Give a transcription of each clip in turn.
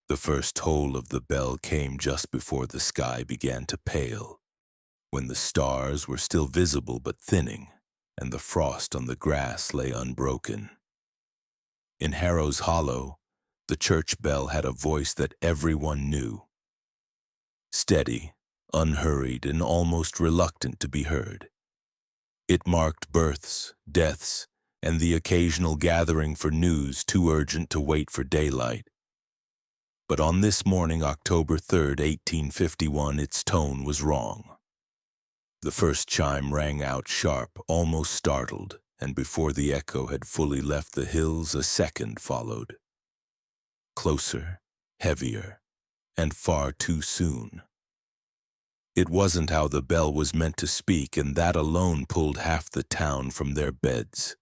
The first toll of the bell came just before the sky began to pale, when the stars were still visible but thinning, and the frost on the grass lay unbroken. In Harrow's Hollow, the church bell had a voice that everyone knew. Steady, unhurried, and almost reluctant to be heard. It marked births, deaths, and the occasional gathering for news too urgent to wait for daylight. But on this morning, October 3rd, 1851, its tone was wrong. The first chime rang out sharp, almost startled, and before the echo had fully left the hills, a second followed. Closer, heavier, and far too soon. It wasn't how the bell was meant to speak, and that alone pulled half the town from their beds.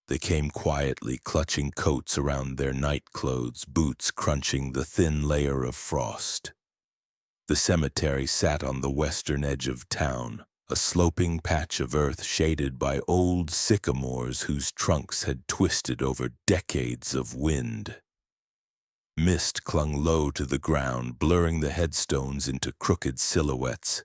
They came quietly, clutching coats around their night clothes, boots crunching the thin layer of frost. The cemetery sat on the western edge of town, a sloping patch of earth shaded by old sycamores whose trunks had twisted over decades of wind. Mist clung low to the ground, blurring the headstones into crooked silhouettes.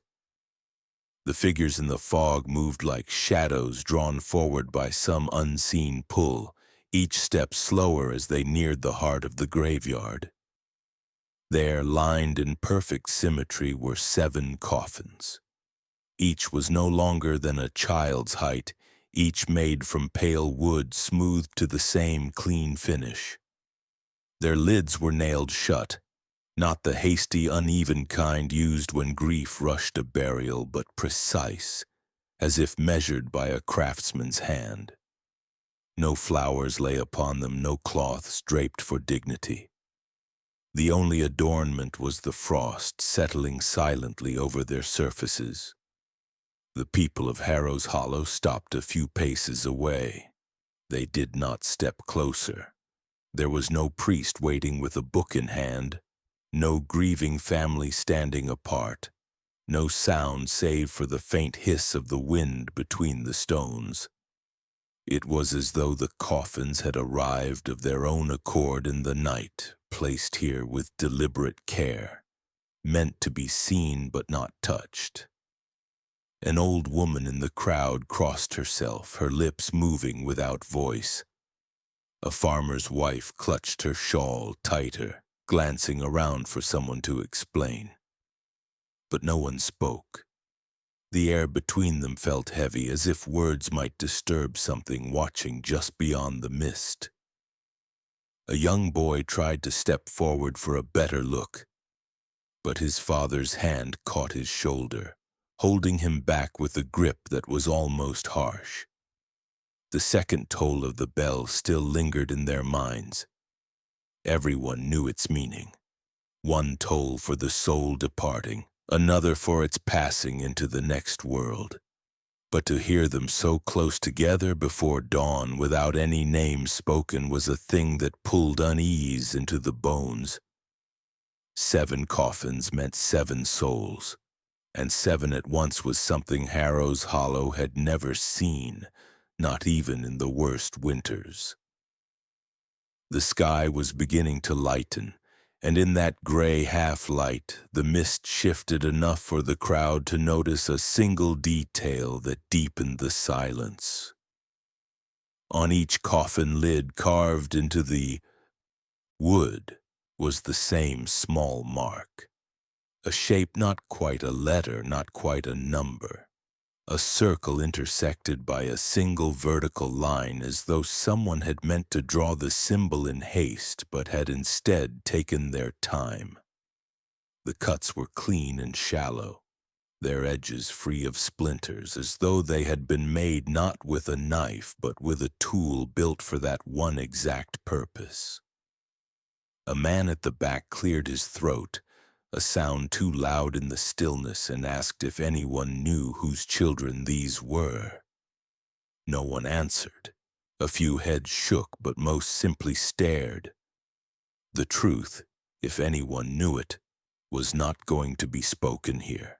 The figures in the fog moved like shadows drawn forward by some unseen pull, each step slower as they neared the heart of the graveyard. There, lined in perfect symmetry, were 7 coffins. Each was no longer than a child's height, each made from pale wood smoothed to the same clean finish. Their lids were nailed shut, not the hasty, uneven kind used when grief rushed a burial, but precise, as if measured by a craftsman's hand. No flowers lay upon them, no cloths draped for dignity. The only adornment was the frost settling silently over their surfaces. The people of Harrow's Hollow stopped a few paces away. They did not step closer. There was no priest waiting with a book in hand, no grieving family standing apart, no sound save for the faint hiss of the wind between the stones. It was as though the coffins had arrived of their own accord in the night, placed here with deliberate care, meant to be seen but not touched. An old woman in the crowd crossed herself, her lips moving without voice. A farmer's wife clutched her shawl tighter, glancing around for someone to explain. But no one spoke. The air between them felt heavy, as if words might disturb something watching just beyond the mist. A young boy tried to step forward for a better look, but his father's hand caught his shoulder, holding him back with a grip that was almost harsh. The second toll of the bell still lingered in their minds. Everyone knew its meaning. One toll for the soul departing, another for its passing into the next world. But to hear them so close together before dawn without any name spoken was a thing that pulled unease into the bones. 7 coffins meant 7 souls, and 7 at once was something Harrow's Hollow had never seen, not even in the worst winters. The sky was beginning to lighten, and in that gray half-light, the mist shifted enough for the crowd to notice a single detail that deepened the silence. On each coffin lid, carved into the wood, was the same small mark. A shape not quite a letter, not quite a number. A circle intersected by a single vertical line, as though someone had meant to draw the symbol in haste but had instead taken their time. The cuts were clean and shallow, their edges free of splinters, as though they had been made not with a knife but with a tool built for that one exact purpose. A man at the back cleared his throat, a sound too loud in the stillness, and asked if anyone knew whose children these were. No one answered. A few heads shook, but most simply stared. The truth, if anyone knew it, was not going to be spoken here.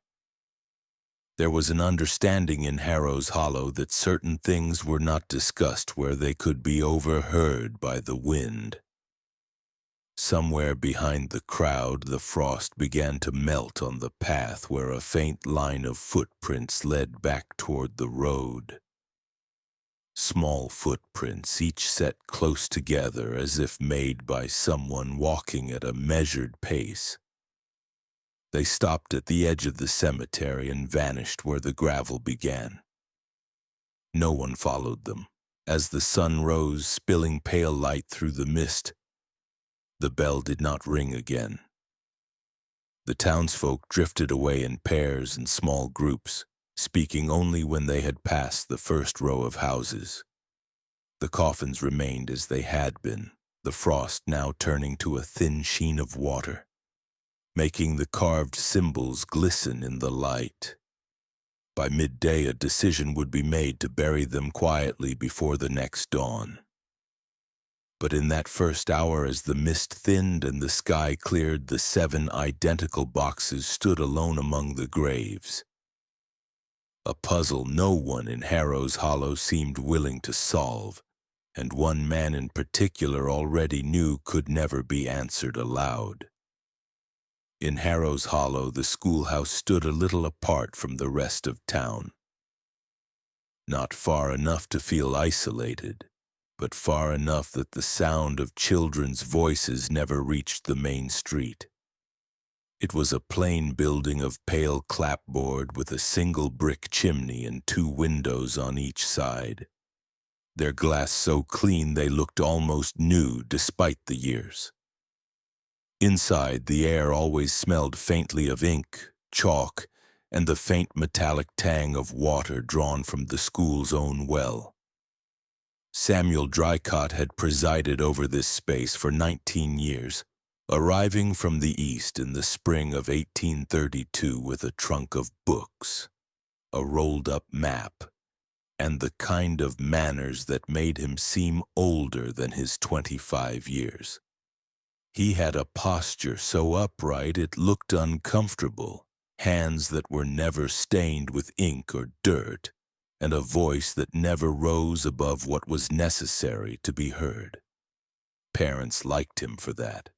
There was an understanding in Harrow's Hollow that certain things were not discussed where they could be overheard by the wind. Somewhere behind the crowd, the frost began to melt on the path where a faint line of footprints led back toward the road. Small footprints, each set close together as if made by someone walking at a measured pace. They stopped at the edge of the cemetery and vanished where the gravel began. No one followed them. As the sun rose, spilling pale light through the mist, the bell did not ring again. The townsfolk drifted away in pairs and small groups, speaking only when they had passed the first row of houses. The coffins remained as they had been, the frost now turning to a thin sheen of water, making the carved symbols glisten in the light. By midday, a decision would be made to bury them quietly before the next dawn. But in that first hour, as the mist thinned and the sky cleared, the 7 identical boxes stood alone among the graves. A puzzle no one in Harrow's Hollow seemed willing to solve, and one man in particular already knew could never be answered aloud. In Harrow's Hollow, the schoolhouse stood a little apart from the rest of town. Not far enough to feel isolated, but far enough that the sound of children's voices never reached the main street. It was a plain building of pale clapboard with a single brick chimney and 2 windows on each side. Their glass so clean they looked almost new despite the years. Inside, the air always smelled faintly of ink, chalk, and the faint metallic tang of water drawn from the school's own well. Samuel Drycott had presided over this space for 19 years, arriving from the east in the spring of 1832 with a trunk of books, a rolled-up map, and the kind of manners that made him seem older than his 25 years. He had a posture so upright it looked uncomfortable, hands that were never stained with ink or dirt, and a voice that never rose above what was necessary to be heard. Parents liked him for that.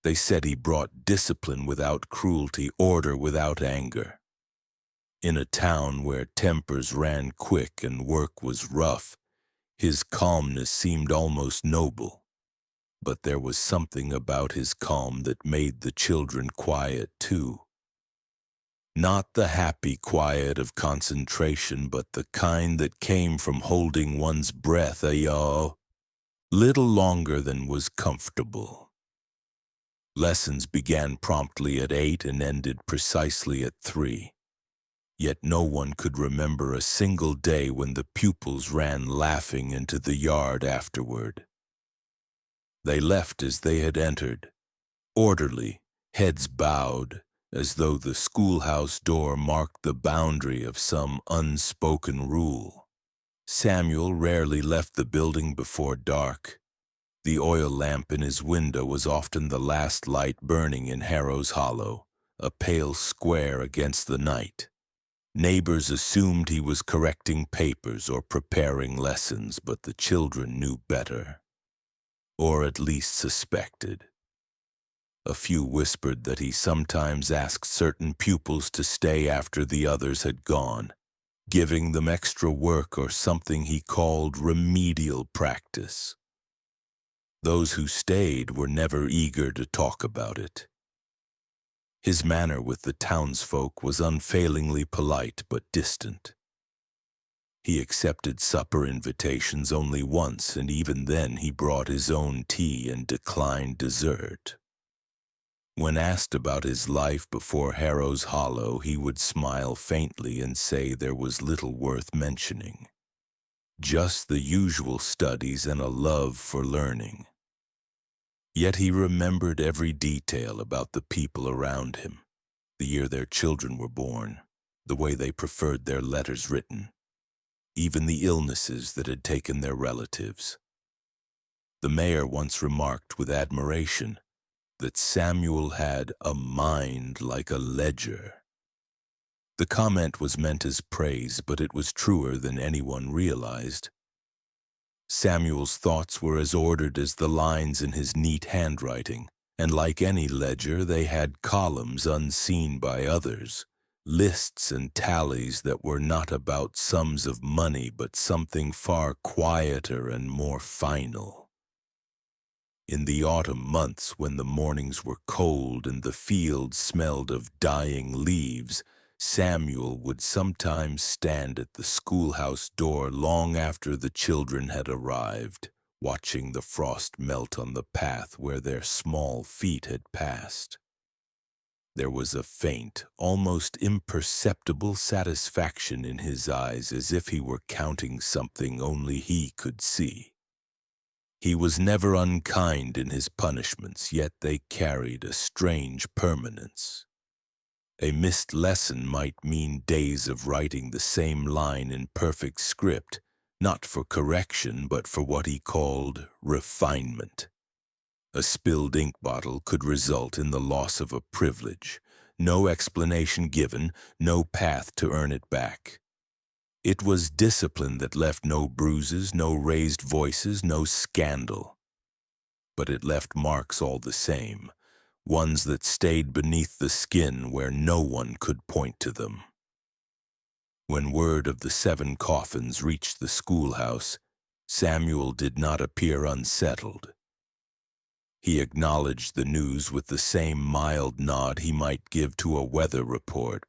They said he brought discipline without cruelty, order without anger. In a town where tempers ran quick and work was rough, his calmness seemed almost noble. But there was something about his calm that made the children quiet too. Not the happy quiet of concentration, but the kind that came from holding one's breath a little longer than was comfortable. Lessons began promptly at 8 and ended precisely at 3. Yet no one could remember a single day when the pupils ran laughing into the yard afterward. They left as they had entered, orderly, heads bowed, as though the schoolhouse door marked the boundary of some unspoken rule. Samuel rarely left the building before dark. The oil lamp in his window was often the last light burning in Harrow's Hollow, a pale square against the night. Neighbors assumed he was correcting papers or preparing lessons, but the children knew better, or at least suspected. A few whispered that he sometimes asked certain pupils to stay after the others had gone, giving them extra work or something he called remedial practice. Those who stayed were never eager to talk about it. His manner with the townsfolk was unfailingly polite but distant. He accepted supper invitations only once, and even then he brought his own tea and declined dessert. When asked about his life before Harrow's Hollow, he would smile faintly and say there was little worth mentioning. Just the usual studies and a love for learning. Yet he remembered every detail about the people around him, the year their children were born, the way they preferred their letters written, even the illnesses that had taken their relatives. The mayor once remarked with admiration that Samuel had a mind like a ledger. The comment was meant as praise, but it was truer than anyone realized. Samuel's thoughts were as ordered as the lines in his neat handwriting, and like any ledger, they had columns unseen by others, lists and tallies that were not about sums of money but something far quieter and more final. In the autumn months, when the mornings were cold and the fields smelled of dying leaves, Samuel would sometimes stand at the schoolhouse door long after the children had arrived, watching the frost melt on the path where their small feet had passed. There was a faint, almost imperceptible satisfaction in his eyes, as if he were counting something only he could see. He was never unkind in his punishments, yet they carried a strange permanence. A missed lesson might mean days of writing the same line in perfect script, not for correction, but for what he called refinement. A spilled ink bottle could result in the loss of a privilege, no explanation given, no path to earn it back. It was discipline that left no bruises, no raised voices, no scandal. But it left marks all the same, ones that stayed beneath the skin where no one could point to them. When word of the 7 coffins reached the schoolhouse, Samuel did not appear unsettled. He acknowledged the news with the same mild nod he might give to a weather report,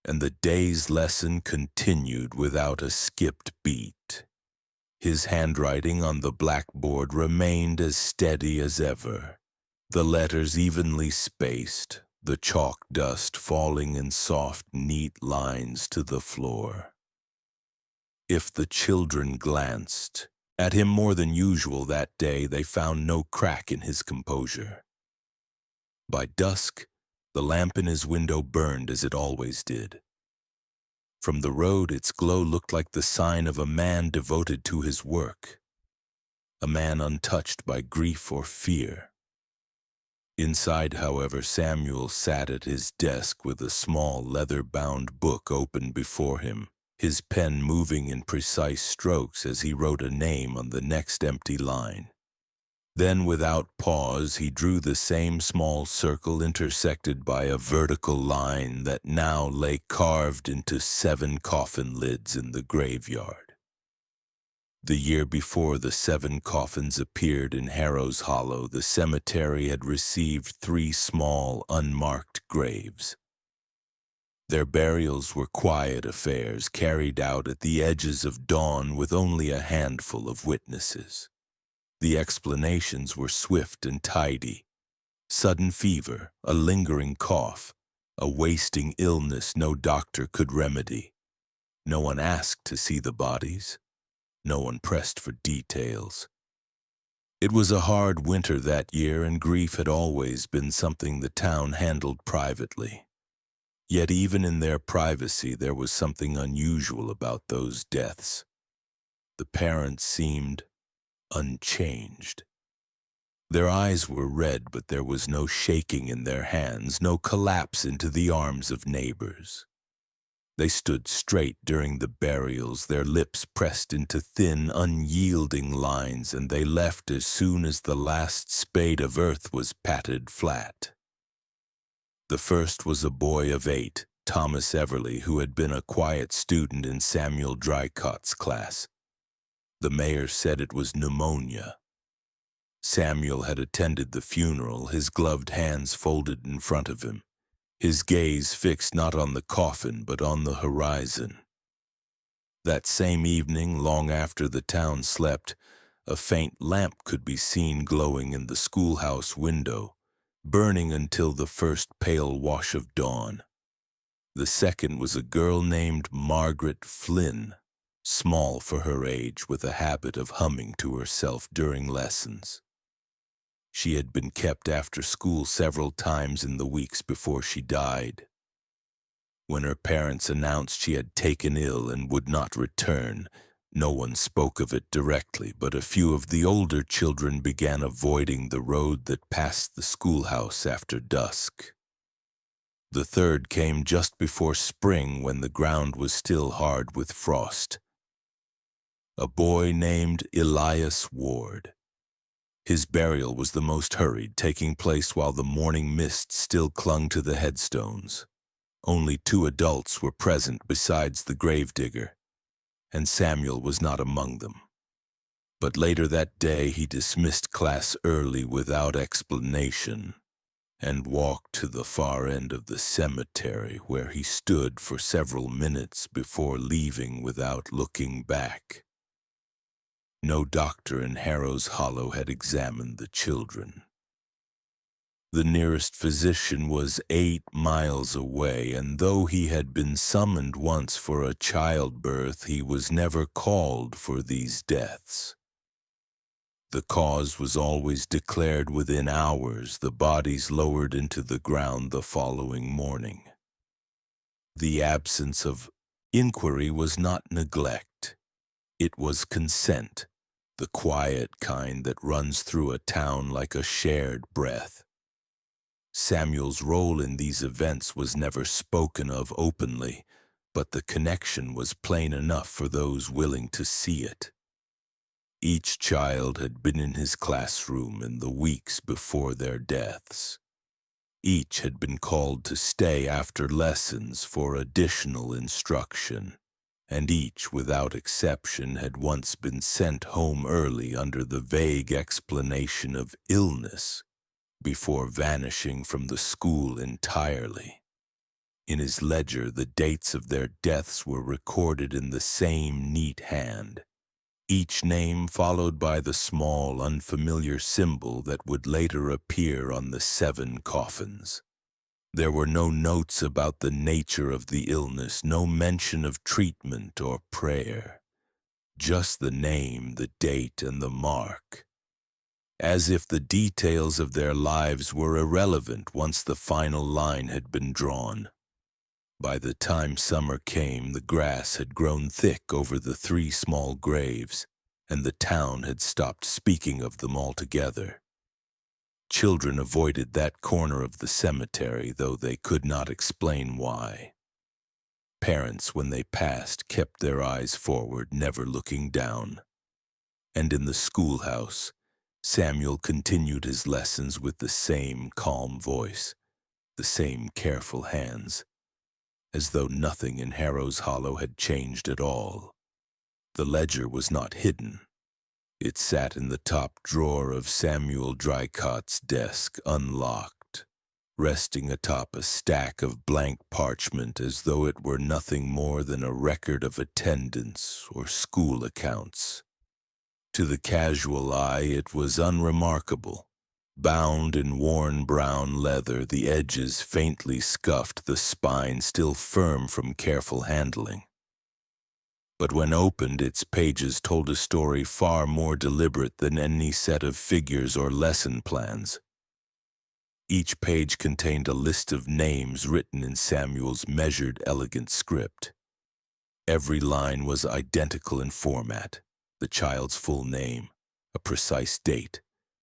and the day's lesson continued without a skipped beat. His handwriting on the blackboard remained as steady as ever, the letters evenly spaced, the chalk dust falling in soft, neat lines to the floor. If the children glanced at him more than usual that day, they found no crack in his composure. By dusk, the lamp in his window burned as it always did. From the road, its glow looked like the sign of a man devoted to his work, a man untouched by grief or fear. Inside, however, Samuel sat at his desk with a small leather-bound book open before him, his pen moving in precise strokes as he wrote a name on the next empty line. Then, without pause, he drew the same small circle intersected by a vertical line that now lay carved into 7 coffin lids in the graveyard. The year before the 7 coffins appeared in Harrow's Hollow, the cemetery had received 3 small, unmarked graves. Their burials were quiet affairs carried out at the edges of dawn with only a handful of witnesses. The explanations were swift and tidy. Sudden fever, a lingering cough, a wasting illness no doctor could remedy. No one asked to see the bodies. No one pressed for details. It was a hard winter that year, and grief had always been something the town handled privately. Yet even in their privacy, there was something unusual about those deaths. The parents seemed unchanged. Their eyes were red, but there was no shaking in their hands, no collapse into the arms of neighbors. They stood straight during the burials, their lips pressed into thin, unyielding lines, and they left as soon as the last spade of earth was patted flat. The first was a boy of 8, Thomas Everly, who had been a quiet student in Samuel Drycott's class. The mayor said it was pneumonia. Samuel had attended the funeral, his gloved hands folded in front of him, his gaze fixed not on the coffin but on the horizon. That same evening, long after the town slept, a faint lamp could be seen glowing in the schoolhouse window, burning until the first pale wash of dawn. The second was a girl named Margaret Flynn, small for her age, with a habit of humming to herself during lessons. She had been kept after school several times in the weeks before she died. When her parents announced she had taken ill and would not return, no one spoke of it directly, but a few of the older children began avoiding the road that passed the schoolhouse after dusk. The third came just before spring, when the ground was still hard with frost. a boy named Elias Ward. His burial was the most hurried, taking place while the morning mist still clung to the headstones. Only 2 adults were present besides the gravedigger, and Samuel was not among them. But later that day he dismissed class early without explanation and walked to the far end of the cemetery, where he stood for several minutes before leaving without looking back. No doctor in Harrow's Hollow had examined the children. The nearest physician was 8 miles away, and though he had been summoned once for a childbirth, he was never called for these deaths. The cause was always declared within hours, the bodies lowered into the ground the following morning. The absence of inquiry was not neglect. It was consent, the quiet kind that runs through a town like a shared breath. Samuel's role in these events was never spoken of openly, but the connection was plain enough for those willing to see it. Each child had been in his classroom in the weeks before their deaths. Each had been called to stay after lessons for additional instruction, and each, without exception, had once been sent home early under the vague explanation of illness, before vanishing from the school entirely. In his ledger, the dates of their deaths were recorded in the same neat hand, each name followed by the small, unfamiliar symbol that would later appear on the 7 coffins. There were no notes about the nature of the illness, no mention of treatment or prayer. Just the name, the date, and the mark, as if the details of their lives were irrelevant once the final line had been drawn. By the time summer came, the grass had grown thick over the 3 small graves, and the town had stopped speaking of them altogether. Children avoided that corner of the cemetery, though they could not explain why. Parents, when they passed, kept their eyes forward, never looking down. And in the schoolhouse, Samuel continued his lessons with the same calm voice, the same careful hands, as though nothing in Harrow's Hollow had changed at all. The ledger was not hidden. It sat in the top drawer of Samuel Drycott's desk, unlocked, resting atop a stack of blank parchment as though it were nothing more than a record of attendance or school accounts. To the casual eye, it was unremarkable. Bound in worn brown leather, the edges faintly scuffed, the spine still firm from careful handling. But when opened, its pages told a story far more deliberate than any set of figures or lesson plans. Each page contained a list of names written in Samuel's measured, elegant script. Every line was identical in format, the child's full name, a precise date,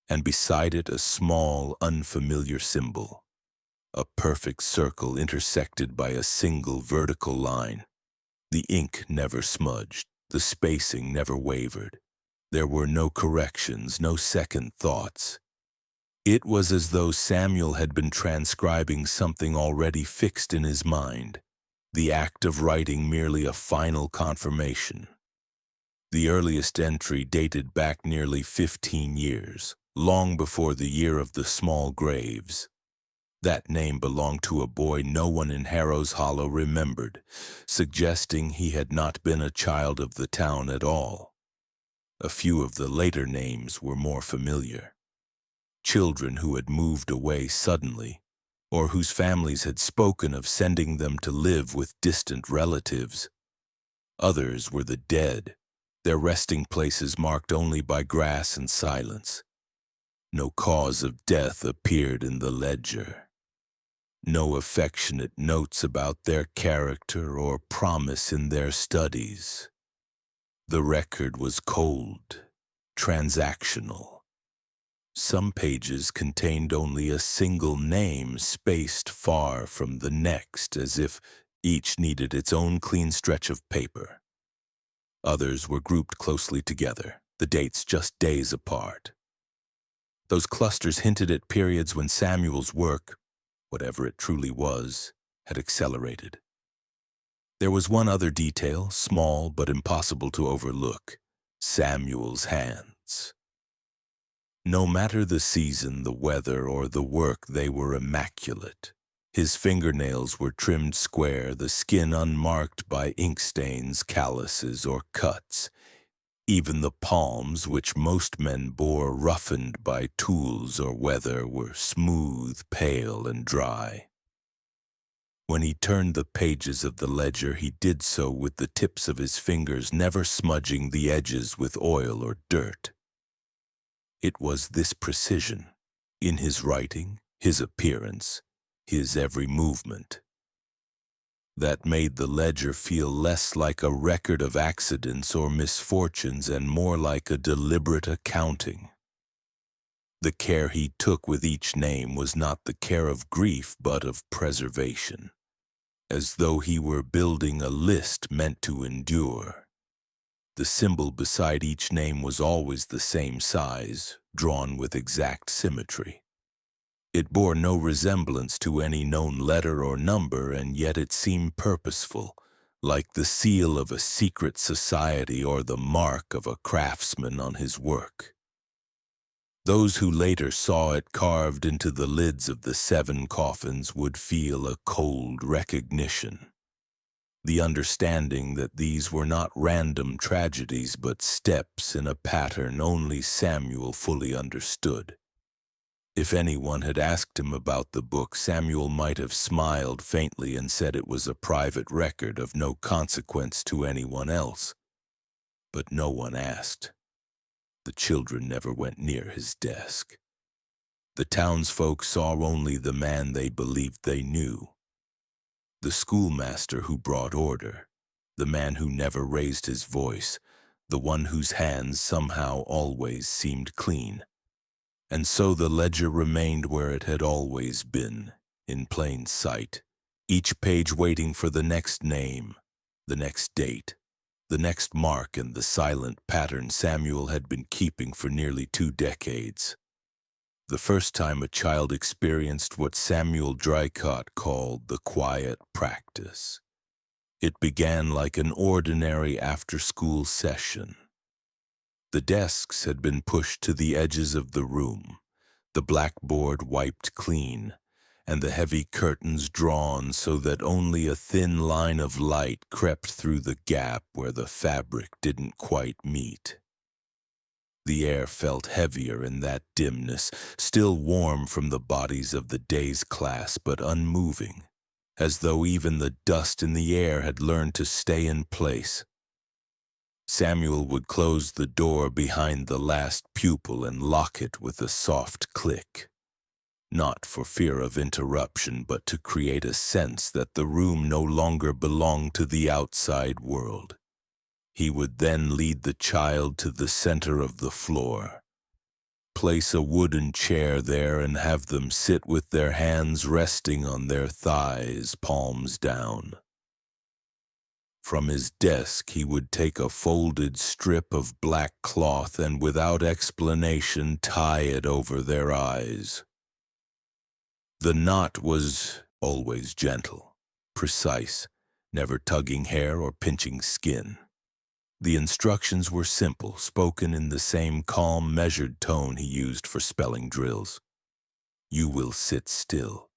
and beside it a small, unfamiliar symbol, a perfect circle intersected by a single vertical line. The ink never smudged, the spacing never wavered. There were no corrections, no second thoughts. It was as though Samuel had been transcribing something already fixed in his mind, the act of writing merely a final confirmation. The earliest entry dated back nearly 15 years, long before the year of the small graves. That name belonged to a boy no one in Harrow's Hollow remembered, suggesting he had not been a child of the town at all. A few of the later names were more familiar. Children who had moved away suddenly, or whose families had spoken of sending them to live with distant relatives. Others were the dead, their resting places marked only by grass and silence. No cause of death appeared in the ledger. No affectionate notes about their character or promise in their studies. The record was cold, transactional. Some pages contained only a single name spaced far from the next, as if each needed its own clean stretch of paper. Others were grouped closely together, the dates just days apart. Those clusters hinted at periods when Samuel's work, whatever it truly was, had accelerated. There was one other detail, small but impossible to overlook: Samuel's hands. No matter the season, the weather, or the work, they were immaculate. His fingernails were trimmed square, the skin unmarked by ink stains, calluses, or cuts. Even the palms, which most men bore roughened by tools or weather, were smooth, pale, and dry. When he turned the pages of the ledger, he did so with the tips of his fingers, never smudging the edges with oil or dirt. It was this precision, in his writing, his appearance, his every movement, that made the ledger feel less like a record of accidents or misfortunes and more like a deliberate accounting. The care he took with each name was not the care of grief but of preservation, as though he were building a list meant to endure. The symbol beside each name was always the same size, drawn with exact symmetry. It bore no resemblance to any known letter or number, and yet it seemed purposeful, like the seal of a secret society or the mark of a craftsman on his work. Those who later saw it carved into the lids of the 7 coffins would feel a cold recognition, the understanding that these were not random tragedies but steps in a pattern only Samuel fully understood. If anyone had asked him about the book, Samuel might have smiled faintly and said it was a private record of no consequence to anyone else. But no one asked. The children never went near his desk. The townsfolk saw only the man they believed they knew. The schoolmaster who brought order, the man who never raised his voice, the one whose hands somehow always seemed clean. And so the ledger remained where it had always been, in plain sight, each page waiting for the next name, the next date, the next mark in the silent pattern Samuel had been keeping for nearly 2 decades. The first time a child experienced what Samuel Dricott called the quiet practice. It began like an ordinary after-school session. The desks had been pushed to the edges of the room, the blackboard wiped clean, and the heavy curtains drawn so that only a thin line of light crept through the gap where the fabric didn't quite meet. The air felt heavier in that dimness, still warm from the bodies of the day's class, but unmoving, as though even the dust in the air had learned to stay in place. Samuel would close the door behind the last pupil and lock it with a soft click, not for fear of interruption, but to create a sense that the room no longer belonged to the outside world. He would then lead the child to the center of the floor, place a wooden chair there and have them sit with their hands resting on their thighs, palms down. From his desk he would take a folded strip of black cloth and without explanation tie it over their eyes. The knot was always gentle, precise, never tugging hair or pinching skin. The instructions were simple, spoken in the same calm, measured tone he used for spelling drills. You will sit still.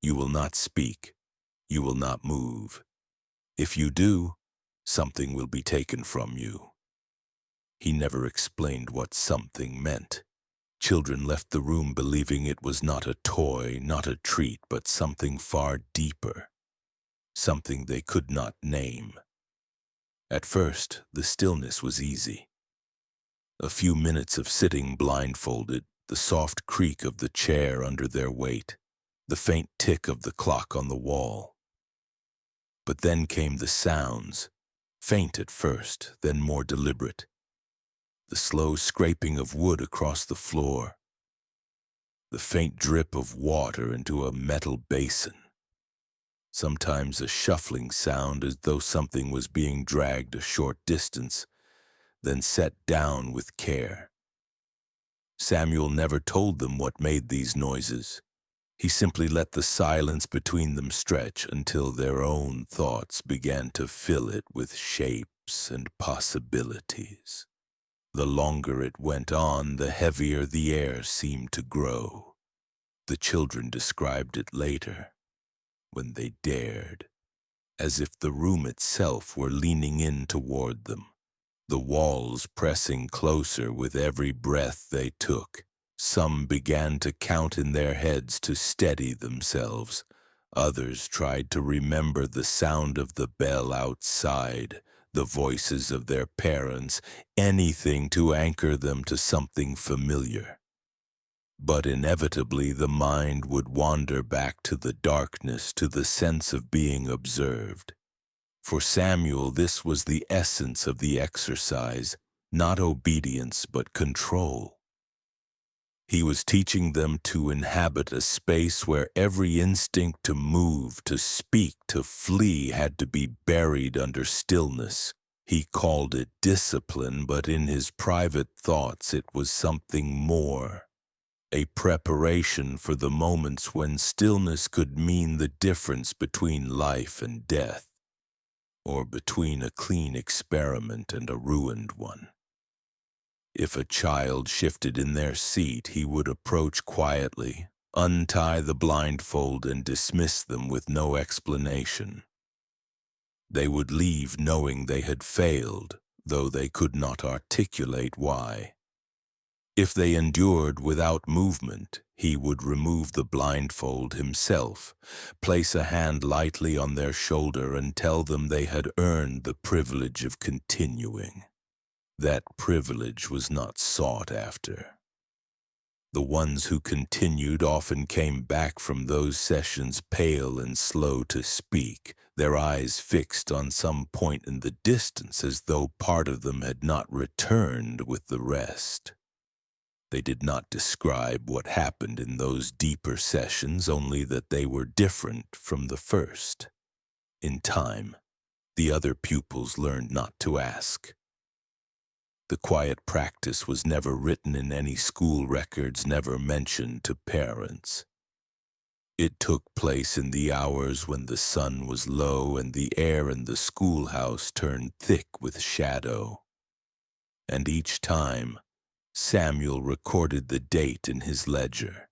You will not speak. You will not move. If you do, something will be taken from you. He never explained what something meant. Children left the room believing it was not a toy, not a treat, but something far deeper, something they could not name. At first, the stillness was easy. A few minutes of sitting blindfolded, the soft creak of the chair under their weight, the faint tick of the clock on the wall. But then came the sounds, faint at first, then more deliberate. The slow scraping of wood across the floor, the faint drip of water into a metal basin. sometimes a shuffling sound as though something was being dragged a short distance, then set down with care. Samuel never told them what made these noises. He simply let the silence between them stretch until their own thoughts began to fill it with shapes and possibilities. The longer it went on, the heavier the air seemed to grow. The children described it later, when they dared, as if the room itself were leaning in toward them, the walls pressing closer with every breath they took. Some began to count in their heads to steady themselves. Others tried to remember the sound of the bell outside, the voices of their parents, anything to anchor them to something familiar. But inevitably the mind would wander back to the darkness, to the sense of being observed. For Samuel, this was the essence of the exercise, not obedience but control. He was teaching them to inhabit a space where every instinct to move, to speak, to flee had to be buried under stillness. He called it discipline, but in his private thoughts it was something more. A preparation for the moments when stillness could mean the difference between life and death, or between a clean experiment and a ruined one. If a child shifted in their seat, he would approach quietly, untie the blindfold, and dismiss them with no explanation. They would leave knowing they had failed, though they could not articulate why. If they endured without movement, he would remove the blindfold himself, place a hand lightly on their shoulder, and tell them they had earned the privilege of continuing. That privilege was not sought after. The ones who continued often came back from those sessions pale and slow to speak, their eyes fixed on some point in the distance as though part of them had not returned with the rest. They did not describe what happened in those deeper sessions, only that they were different from the first. In time, the other pupils learned not to ask. The quiet practice was never written in any school records, never mentioned to parents. It took place in the hours when the sun was low and the air in the schoolhouse turned thick with shadow. And each time, Samuel recorded the date in his ledger,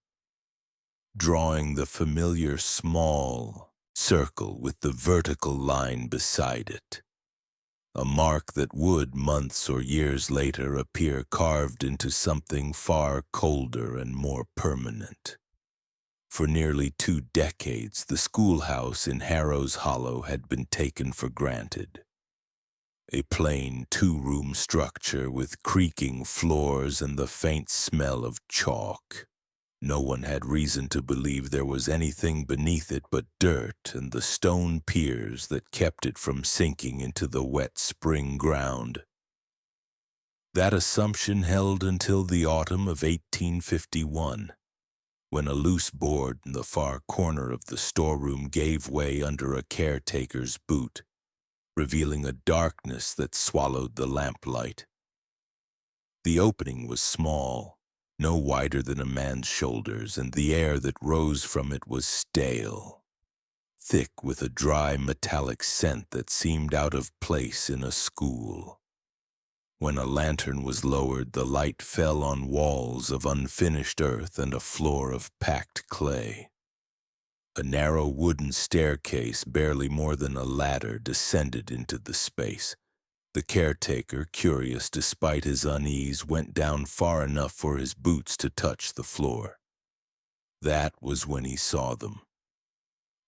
drawing the familiar small circle with the vertical line beside it. A mark that would, months or years later, appear carved into something far colder and more permanent. For nearly 2 decades, the schoolhouse in Harrow's Hollow had been taken for granted. A plain 2-room structure with creaking floors and the faint smell of chalk. No one had reason to believe there was anything beneath it but dirt and the stone piers that kept it from sinking into the wet spring ground. That assumption held until the autumn of 1851, when a loose board in the far corner of the storeroom gave way under a caretaker's boot, revealing a darkness that swallowed the lamplight. The opening was small, no wider than a man's shoulders, and the air that rose from it was stale, thick with a dry metallic scent that seemed out of place in a school. When a lantern was lowered, the light fell on walls of unfinished earth and a floor of packed clay. A narrow wooden staircase, barely more than a ladder, descended into the space. The caretaker, curious despite his unease, went down far enough for his boots to touch the floor. That was when he saw them.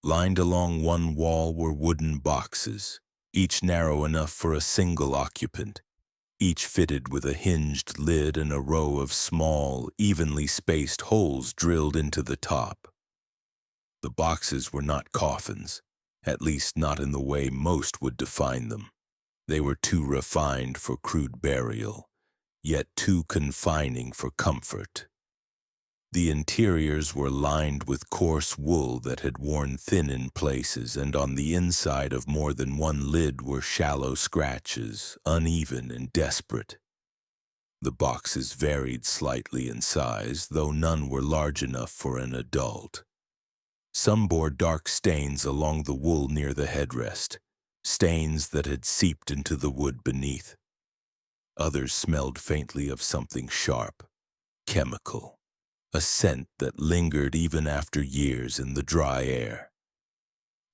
Lined along one wall were wooden boxes, each narrow enough for a single occupant, each fitted with a hinged lid and a row of small, evenly spaced holes drilled into the top. The boxes were not coffins, at least not in the way most would define them. They were too refined for crude burial, yet too confining for comfort. The interiors were lined with coarse wool that had worn thin in places, and on the inside of more than one lid were shallow scratches, uneven and desperate. The boxes varied slightly in size, though none were large enough for an adult. Some bore dark stains along the wool near the headrest, stains that had seeped into the wood beneath. Others smelled faintly of something sharp, chemical, a scent that lingered even after years in the dry air.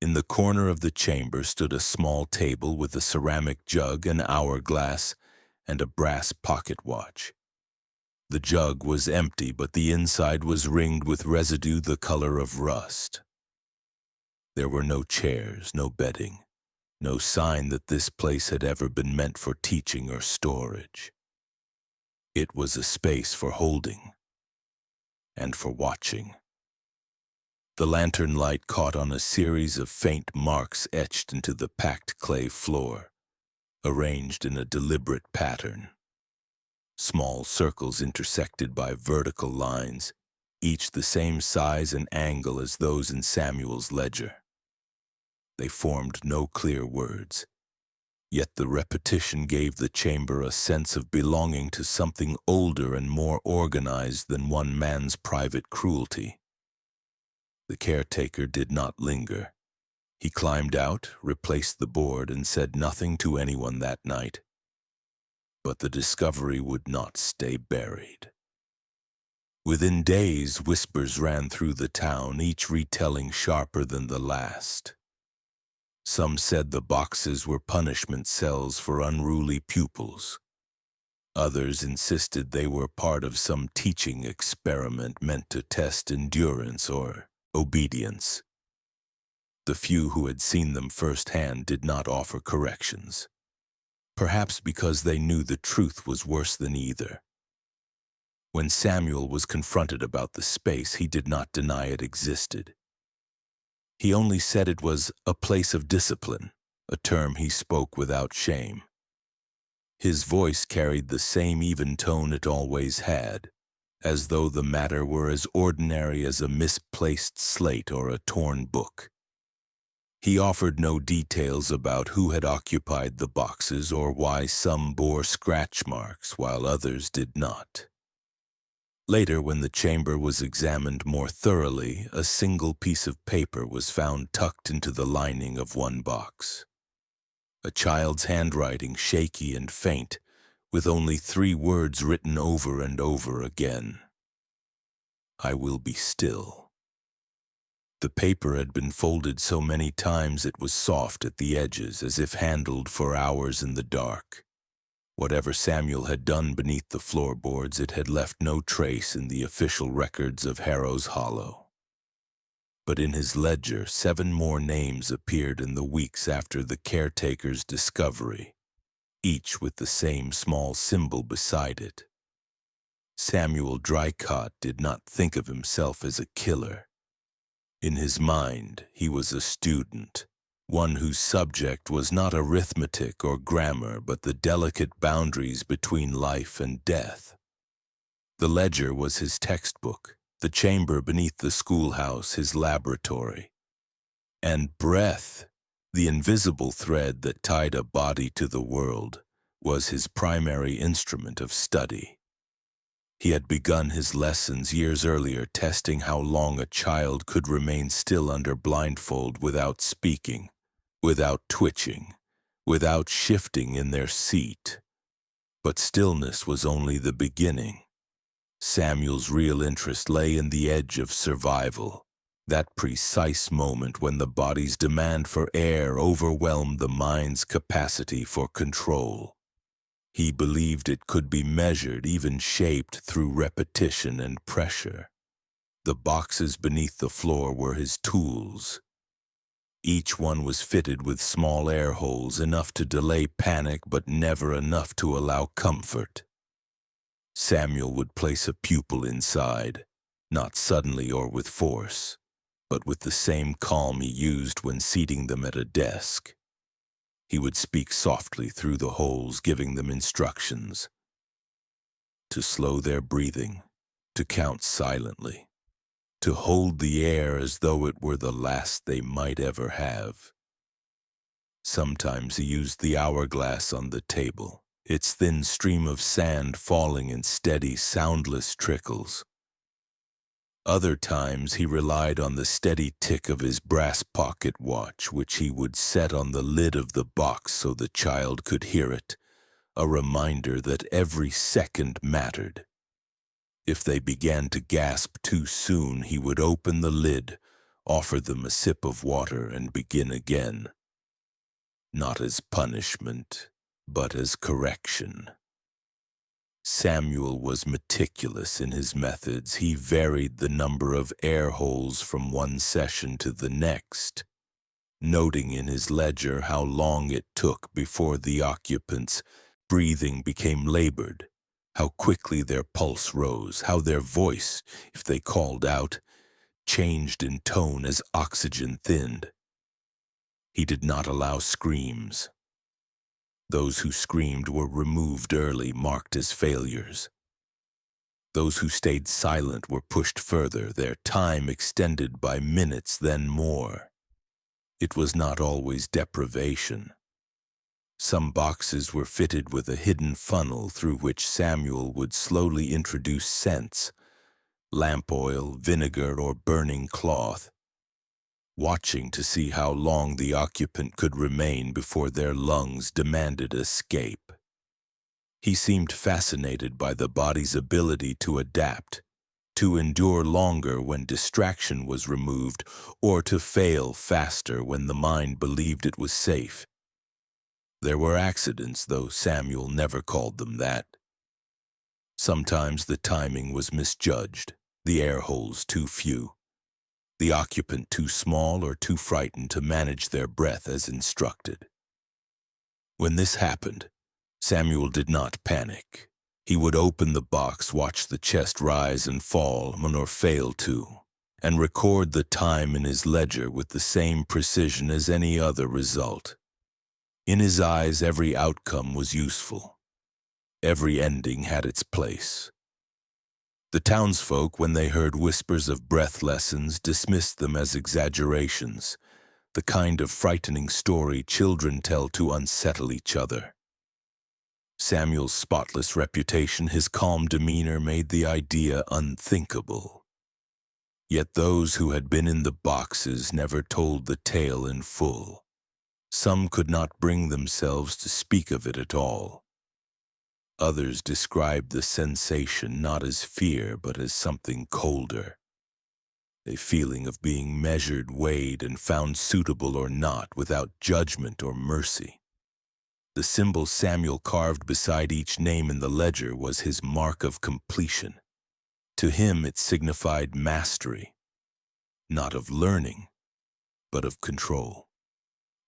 In the corner of the chamber stood a small table with a ceramic jug, an hourglass, and a brass pocket watch. The jug was empty, but the inside was ringed with residue the color of rust. There were no chairs, no bedding, no sign that this place had ever been meant for teaching or storage. It was a space for holding and for watching. The lantern light caught on a series of faint marks etched into the packed clay floor, arranged in a deliberate pattern. Small circles intersected by vertical lines, each the same size and angle as those in Samuel's ledger. They formed no clear words, yet the repetition gave the chamber a sense of belonging to something older and more organized than one man's private cruelty. The caretaker did not linger. He climbed out, replaced the board, and said nothing to anyone that night. But the discovery would not stay buried. Within days, whispers ran through the town, each retelling sharper than the last. Some said the boxes were punishment cells for unruly pupils. Others insisted they were part of some teaching experiment meant to test endurance or obedience. The few who had seen them firsthand did not offer corrections, perhaps because they knew the truth was worse than either. When Samuel was confronted about the space, he did not deny it existed. He only said it was a place of discipline, a term he spoke without shame. His voice carried the same even tone it always had, as though the matter were as ordinary as a misplaced slate or a torn book. He offered no details about who had occupied the boxes or why some bore scratch marks while others did not. Later, when the chamber was examined more thoroughly, a single piece of paper was found tucked into the lining of one box. A child's handwriting, shaky and faint, with only 3 words written over and over again. I will be still. The paper had been folded so many times it was soft at the edges, as if handled for hours in the dark. Whatever Samuel had done beneath the floorboards, it had left no trace in the official records of Harrow's Hollow. But in his ledger, 7 more names appeared in the weeks after the caretaker's discovery, each with the same small symbol beside it. Samuel Drycott did not think of himself as a killer. In his mind, he was a student, one whose subject was not arithmetic or grammar, but the delicate boundaries between life and death. The ledger was his textbook, the chamber beneath the schoolhouse his laboratory. And breath, the invisible thread that tied a body to the world, was his primary instrument of study. He had begun his lessons years earlier, testing how long a child could remain still under blindfold without speaking, without twitching, without shifting in their seat. But stillness was only the beginning. Samuel's real interest lay in the edge of survival, that precise moment when the body's demand for air overwhelmed the mind's capacity for control. He believed it could be measured, even shaped through repetition and pressure. The boxes beneath the floor were his tools. Each one was fitted with small air holes, enough to delay panic but never enough to allow comfort. Samuel would place a pupil inside, not suddenly or with force, but with the same calm he used when seating them at a desk. He would speak softly through the holes, giving them instructions. To slow their breathing, to count silently, to hold the air as though it were the last they might ever have. Sometimes he used the hourglass on the table, its thin stream of sand falling in steady, soundless trickles. Other times he relied on the steady tick of his brass pocket watch, which he would set on the lid of the box so the child could hear it, a reminder that every second mattered. If they began to gasp too soon, he would open the lid, offer them a sip of water, and begin again. Not as punishment, but as correction. Samuel was meticulous in his methods. He varied the number of air holes from one session to the next, noting in his ledger how long it took before the occupants' breathing became labored, how quickly their pulse rose, how their voice, if they called out, changed in tone as oxygen thinned. He did not allow screams. Those who screamed were removed early, marked as failures. Those who stayed silent were pushed further, their time extended by minutes, then more. It was not always deprivation. Some boxes were fitted with a hidden funnel through which Samuel would slowly introduce scents, lamp oil, vinegar, or burning cloth, watching to see how long the occupant could remain before their lungs demanded escape. He seemed fascinated by the body's ability to adapt, to endure longer when distraction was removed, or to fail faster when the mind believed it was safe. There were accidents, though Samuel never called them that. Sometimes the timing was misjudged, the air holes too few, the occupant too small or too frightened to manage their breath as instructed. When this happened, Samuel did not panic. He would open the box, watch the chest rise and fall, or fail to, and record the time in his ledger with the same precision as any other result. In his eyes, every outcome was useful. Every ending had its place. The townsfolk, when they heard whispers of breath lessons, dismissed them as exaggerations, the kind of frightening story children tell to unsettle each other. Samuel's spotless reputation, his calm demeanor made the idea unthinkable. Yet those who had been in the boxes never told the tale in full. Some could not bring themselves to speak of it at all. Others described the sensation not as fear, but as something colder, a feeling of being measured, weighed, and found suitable or not, without judgment or mercy. The symbol Samuel carved beside each name in the ledger was his mark of completion. To him it signified mastery, not of learning, but of control.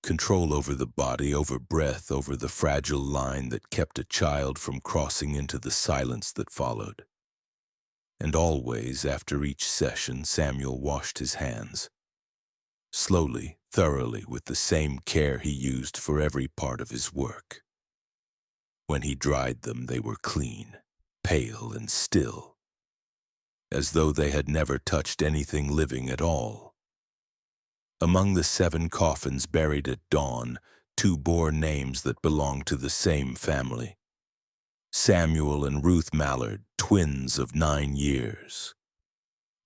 Control over the body, over breath, over the fragile line that kept a child from crossing into the silence that followed. And always, after each session, Samuel washed his hands. Slowly, thoroughly, with the same care he used for every part of his work. When he dried them, they were clean, pale, and still, as though they had never touched anything living at all. Among the 7 coffins buried at dawn, 2 bore names that belonged to the same family. Samuel and Ruth Mallard, twins of 9 years.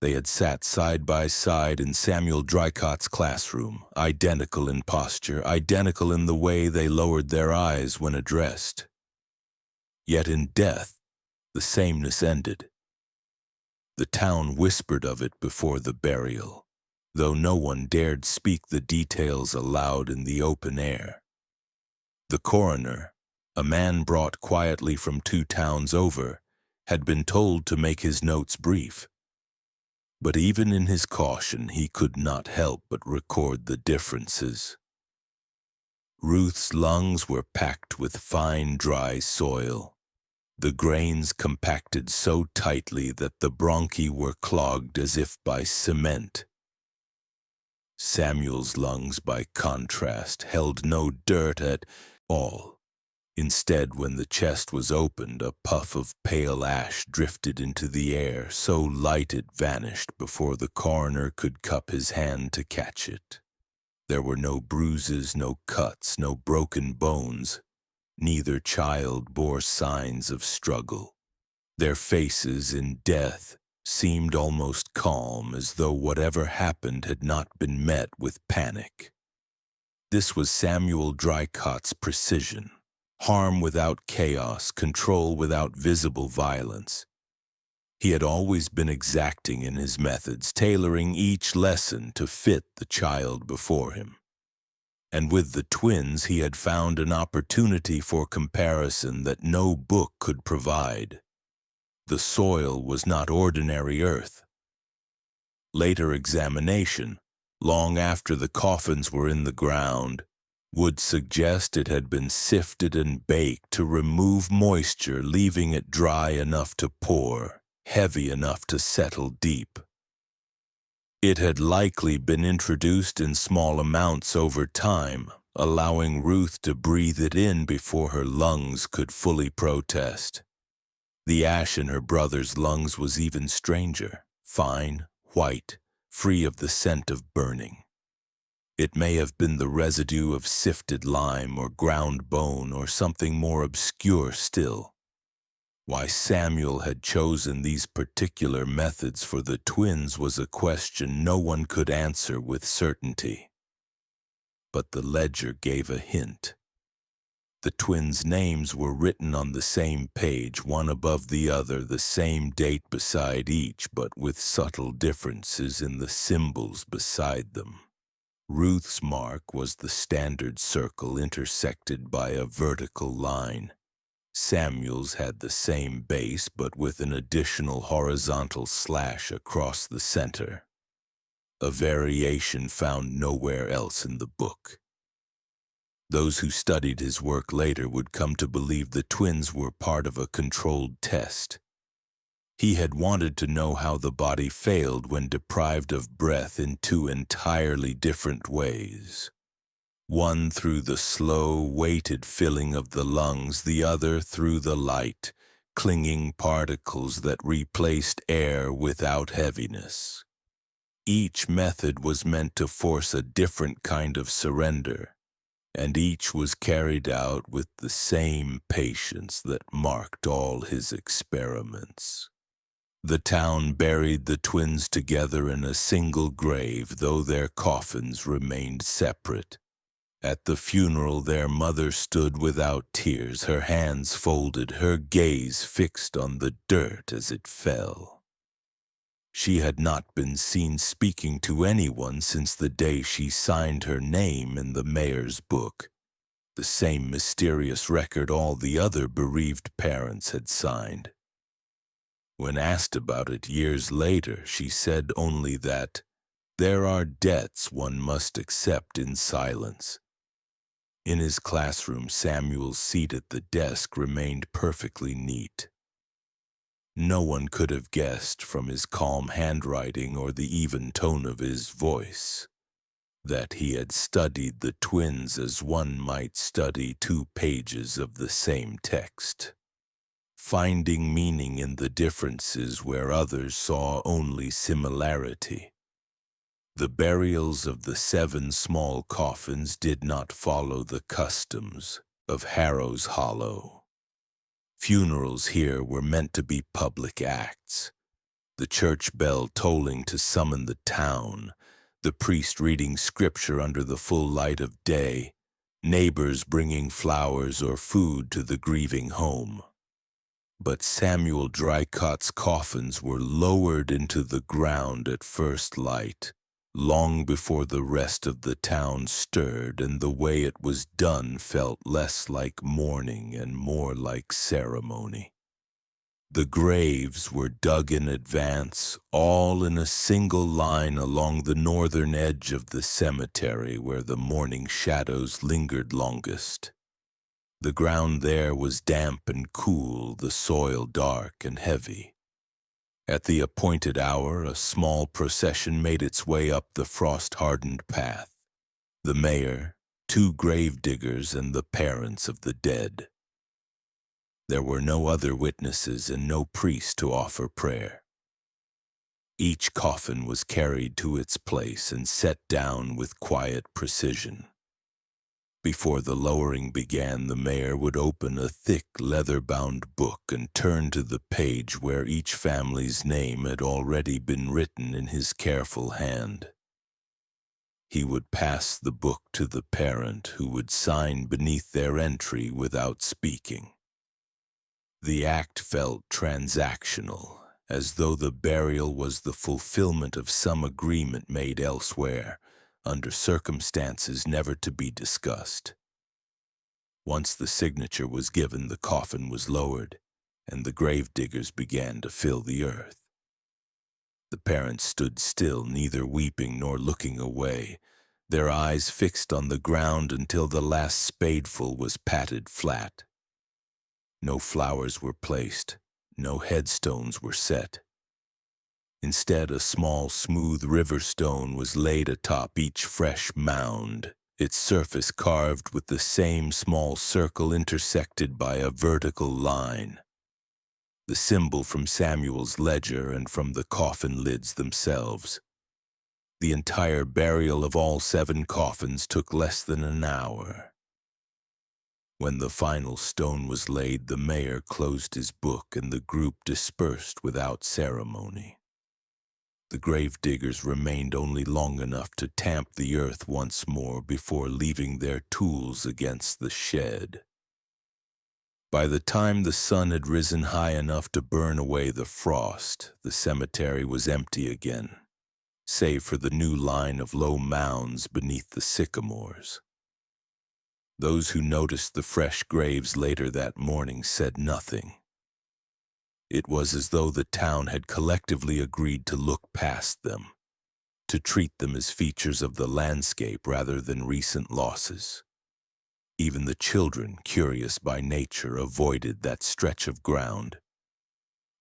They had sat side by side in Samuel Drycott's classroom, identical in posture, identical in the way they lowered their eyes when addressed. Yet in death, the sameness ended. The town whispered of it before the burial, though no one dared speak the details aloud in the open air. The coroner, a man brought quietly from 2 towns over, had been told to make his notes brief. But even in his caution, he could not help but record the differences. Ruth's lungs were packed with fine, dry soil, the grains compacted so tightly that the bronchi were clogged as if by cement. Samuel's lungs, by contrast, held no dirt at all. Instead, when the chest was opened, a puff of pale ash drifted into the air, so light it vanished before the coroner could cup his hand to catch it. There were no bruises, no cuts, no broken bones. Neither child bore signs of struggle. Their faces in death seemed almost calm, as though whatever happened had not been met with panic. This was Samuel Drycott's precision. Harm without chaos, control without visible violence. He had always been exacting in his methods, tailoring each lesson to fit the child before him. And with the twins, he had found an opportunity for comparison that no book could provide. The soil was not ordinary earth. Later examination, long after the coffins were in the ground, would suggest it had been sifted and baked to remove moisture, leaving it dry enough to pour, heavy enough to settle deep. It had likely been introduced in small amounts over time, allowing Ruth to breathe it in before her lungs could fully protest. The ash in her brother's lungs was even stranger, fine, white, free of the scent of burning. It may have been the residue of sifted lime or ground bone or something more obscure still. Why Samuel had chosen these particular methods for the twins was a question no one could answer with certainty. But the ledger gave a hint. The twins' names were written on the same page, one above the other, the same date beside each, but with subtle differences in the symbols beside them. Ruth's mark was the standard circle intersected by a vertical line. Samuel's had the same base, but with an additional horizontal slash across the center. A variation found nowhere else in the book. Those who studied his work later would come to believe the twins were part of a controlled test. He had wanted to know how the body failed when deprived of breath in two entirely different ways. One through the slow, weighted filling of the lungs, the other through the light, clinging particles that replaced air without heaviness. Each method was meant to force a different kind of surrender, and each was carried out with the same patience that marked all his experiments. The town buried the twins together in a single grave, though their coffins remained separate. At the funeral, their mother stood without tears, her hands folded, her gaze fixed on the dirt as it fell. She had not been seen speaking to anyone since the day she signed her name in the mayor's book, the same mysterious record all the other bereaved parents had signed. When asked about it years later, she said only that there are debts one must accept in silence. In his classroom, Samuel's seat at the desk remained perfectly neat. No one could have guessed from his calm handwriting or the even tone of his voice that he had studied the twins as one might study 2 pages of the same text, finding meaning in the differences where others saw only similarity. The burials of the 7 small coffins did not follow the customs of Harrow's Hollow. Funerals here were meant to be public acts, the church bell tolling to summon the town, the priest reading scripture under the full light of day, neighbors bringing flowers or food to the grieving home. But Samuel Drycott's coffins were lowered into the ground at first light, long before the rest of the town stirred, and the way it was done felt less like mourning and more like ceremony. The graves were dug in advance, all in a single line along the northern edge of the cemetery where the morning shadows lingered longest. The ground there was damp and cool, the soil dark and heavy. At the appointed hour, a small procession made its way up the frost-hardened path. The mayor, 2 grave diggers, and the parents of the dead. There were no other witnesses and no priest to offer prayer. Each coffin was carried to its place and set down with quiet precision. Before the lowering began, the mayor would open a thick leather-bound book and turn to the page where each family's name had already been written in his careful hand. He would pass the book to the parent, who would sign beneath their entry without speaking. The act felt transactional, as though the burial was the fulfillment of some agreement made elsewhere, under circumstances never to be discussed. Once the signature was given, the coffin was lowered, and the gravediggers began to fill the earth. The parents stood still, neither weeping nor looking away, their eyes fixed on the ground until the last spadeful was patted flat. No flowers were placed, no headstones were set. Instead, a small, smooth river stone was laid atop each fresh mound, its surface carved with the same small circle intersected by a vertical line. The symbol from Samuel's ledger and from the coffin lids themselves. The entire burial of all 7 coffins took less than an hour. When the final stone was laid, the mayor closed his book and the group dispersed without ceremony. The gravediggers remained only long enough to tamp the earth once more before leaving their tools against the shed. By the time the sun had risen high enough to burn away the frost, the cemetery was empty again, save for the new line of low mounds beneath the sycamores. Those who noticed the fresh graves later that morning said nothing. It was as though the town had collectively agreed to look past them, to treat them as features of the landscape rather than recent losses. Even the children, curious by nature, avoided that stretch of ground.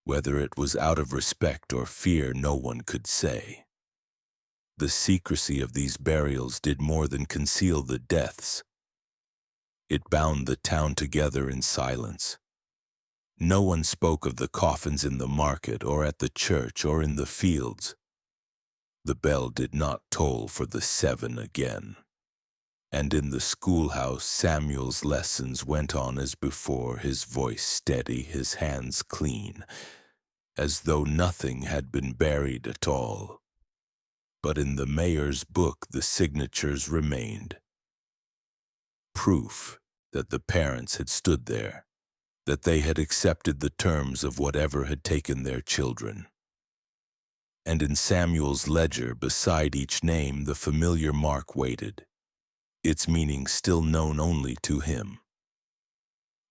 Whether it was out of respect or fear, no one could say. The secrecy of these burials did more than conceal the deaths. It bound the town together in silence. No one spoke of the coffins in the market or at the church or in the fields. The bell did not toll for the 7 again. And in the schoolhouse, Samuel's lessons went on as before, his voice steady, his hands clean, as though nothing had been buried at all. But in the mayor's book, the signatures remained. Proof that the parents had stood there, that they had accepted the terms of whatever had taken their children. And in Samuel's ledger, beside each name, the familiar mark waited, its meaning still known only to him.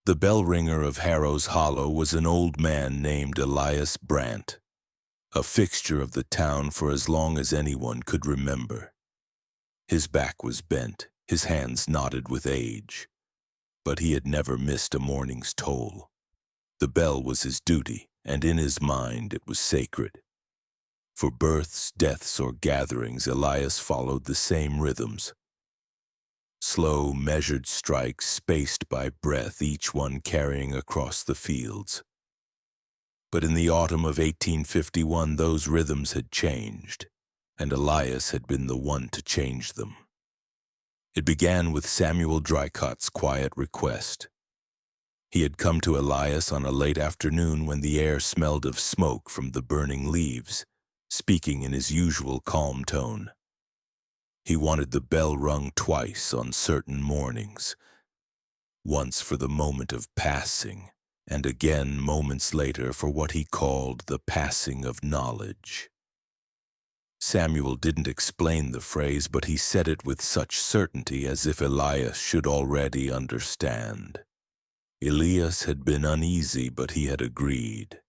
The bell ringer of Harrow's Hollow was an old man named Elias Brandt, a fixture of the town for as long as anyone could remember. His back was bent, his hands knotted with age, but he had never missed a morning's toll. The bell was his duty, and in his mind it was sacred. For births, deaths, or gatherings, Elias followed the same rhythms. Slow, measured strikes spaced by breath, each one carrying across the fields. But in the autumn of 1851, those rhythms had changed, and Elias had been the one to change them. It began with Samuel Drycott's quiet request. He had come to Elias on a late afternoon when the air smelled of smoke from the burning leaves, speaking in his usual calm tone. He wanted the bell rung twice on certain mornings, once for the moment of passing, and again moments later for what he called the passing of knowledge. Samuel didn't explain the phrase, but he said it with such certainty as if Elias should already understand. Elias had been uneasy, but he had agreed.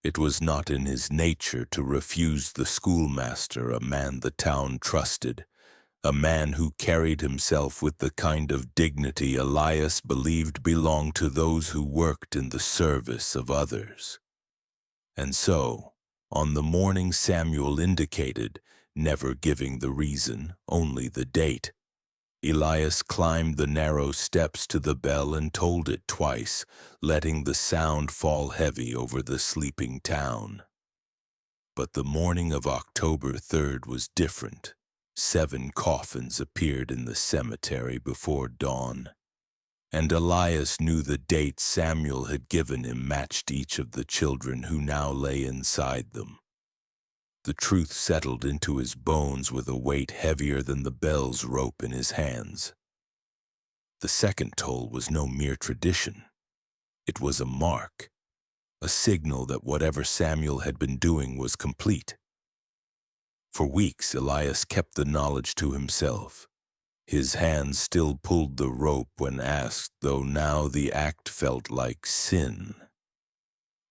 It was not in his nature to refuse the schoolmaster, a man the town trusted, a man who carried himself with the kind of dignity Elias believed belonged to those who worked in the service of others. And so, on the morning Samuel indicated, never giving the reason, only the date, Elias climbed the narrow steps to the bell and tolled it twice, letting the sound fall heavy over the sleeping town. But the morning of October 3rd was different. 7 coffins appeared in the cemetery before dawn, and Elias knew the date Samuel had given him matched each of the children who now lay inside them. The truth settled into his bones with a weight heavier than the bell's rope in his hands. The second toll was no mere tradition. It was a mark, a signal that whatever Samuel had been doing was complete. For weeks, Elias kept the knowledge to himself. His hands still pulled the rope when asked, though now the act felt like sin.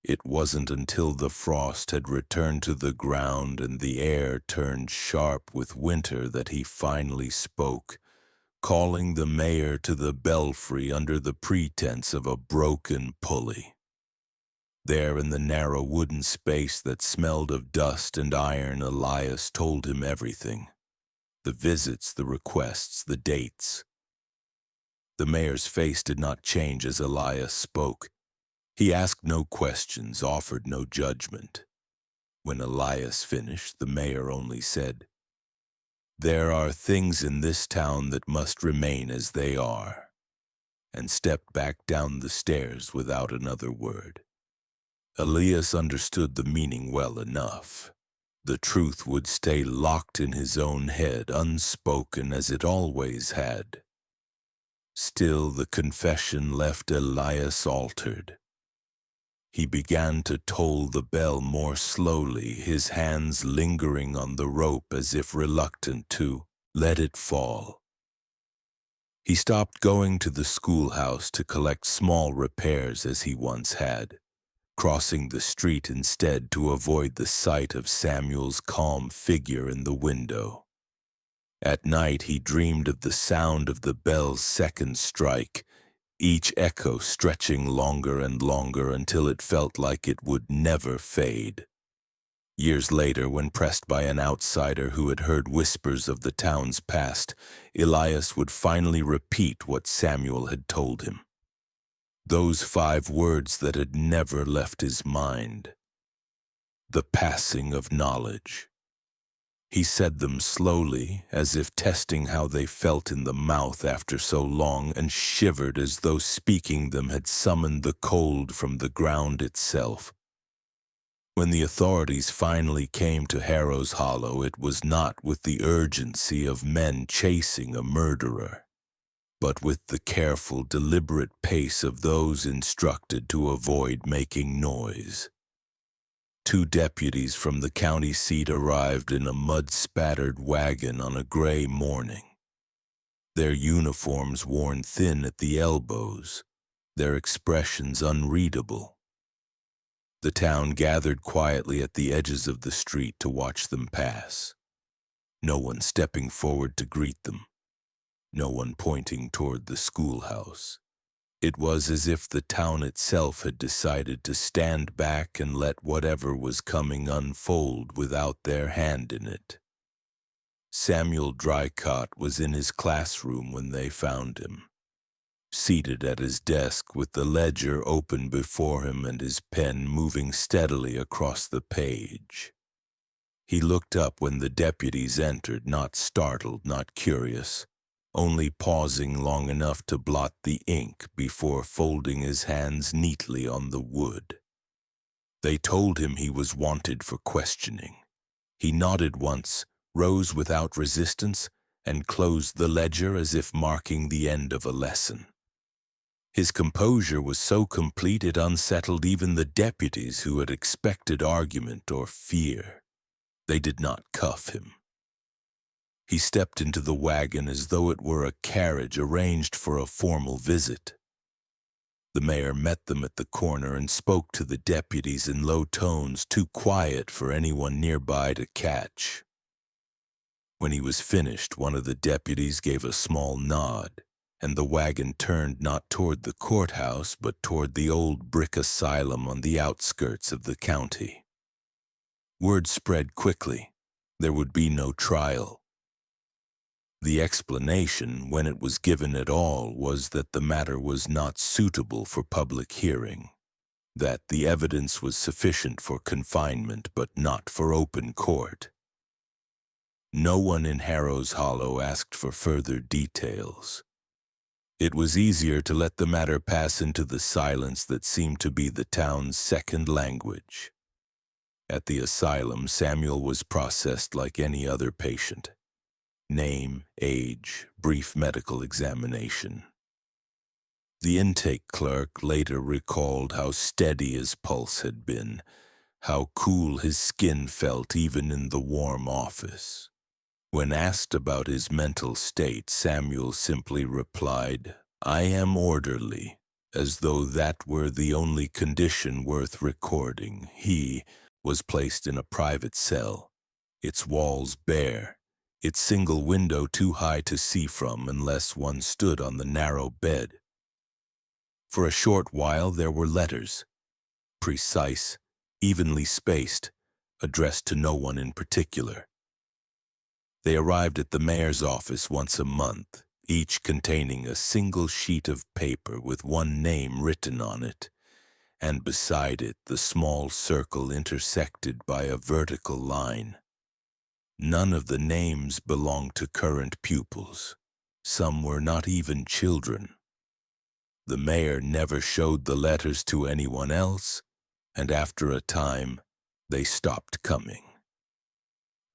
It wasn't until the frost had returned to the ground and the air turned sharp with winter that he finally spoke, calling the mayor to the belfry under the pretense of a broken pulley. There in the narrow wooden space that smelled of dust and iron, Elias told him everything. The visits, the requests, the dates. The mayor's face did not change as Elias spoke. He asked no questions, offered no judgment. When Elias finished, the mayor only said, "There are things in this town that must remain as they are," and stepped back down the stairs without another word. Elias understood the meaning well enough. The truth would stay locked in his own head, unspoken as it always had. Still, the confession left Elias altered. He began to toll the bell more slowly, his hands lingering on the rope as if reluctant to let it fall. He stopped going to the schoolhouse to collect small repairs as he once had, crossing the street instead to avoid the sight of Samuel's calm figure in the window. At night he dreamed of the sound of the bell's second strike, each echo stretching longer and longer until it felt like it would never fade. Years later, when pressed by an outsider who had heard whispers of the town's past, Elias would finally repeat what Samuel had told him. Those 5 words that had never left his mind. The passing of knowledge. He said them slowly, as if testing how they felt in the mouth after so long, and shivered as though speaking them had summoned the cold from the ground itself. When the authorities finally came to Harrow's Hollow, it was not with the urgency of men chasing a murderer, but with the careful, deliberate pace of those instructed to avoid making noise. 2 deputies from the county seat arrived in a mud-spattered wagon on a gray morning. Their uniforms worn thin at the elbows, their expressions unreadable. The town gathered quietly at the edges of the street to watch them pass. No one stepping forward to greet them. No one pointing toward the schoolhouse. It was as if the town itself had decided to stand back and let whatever was coming unfold without their hand in it. Samuel Drycott was in his classroom when they found him, seated at his desk with the ledger open before him and his pen moving steadily across the page. He looked up when the deputies entered, not startled, not curious, only pausing long enough to blot the ink before folding his hands neatly on the wood. They told him he was wanted for questioning. He nodded once, rose without resistance, and closed the ledger as if marking the end of a lesson. His composure was so complete it unsettled even the deputies who had expected argument or fear. They did not cuff him. He stepped into the wagon as though it were a carriage arranged for a formal visit. The mayor met them at the corner and spoke to the deputies in low tones too quiet for anyone nearby to catch. When he was finished, one of the deputies gave a small nod, and the wagon turned not toward the courthouse but toward the old brick asylum on the outskirts of the county. Word spread quickly. There would be no trial. The explanation, when it was given at all, was that the matter was not suitable for public hearing, that the evidence was sufficient for confinement but not for open court. No one in Harrow's Hollow asked for further details. It was easier to let the matter pass into the silence that seemed to be the town's second language. At the asylum, Samuel was processed like any other patient. Name, age, brief medical examination. The intake clerk later recalled how steady his pulse had been, how cool his skin felt even in the warm office. When asked about his mental state, Samuel simply replied, "I am orderly," as though that were the only condition worth recording. He was placed in a private cell, its walls bare, its single window too high to see from unless one stood on the narrow bed. For a short while there were letters, precise, evenly spaced, addressed to no one in particular. They arrived at the mayor's office once a month, each containing a single sheet of paper with one name written on it, and beside it the small circle intersected by a vertical line. None of the names belonged to current pupils. Some were not even children. The mayor never showed the letters to anyone else, and after a time, they stopped coming.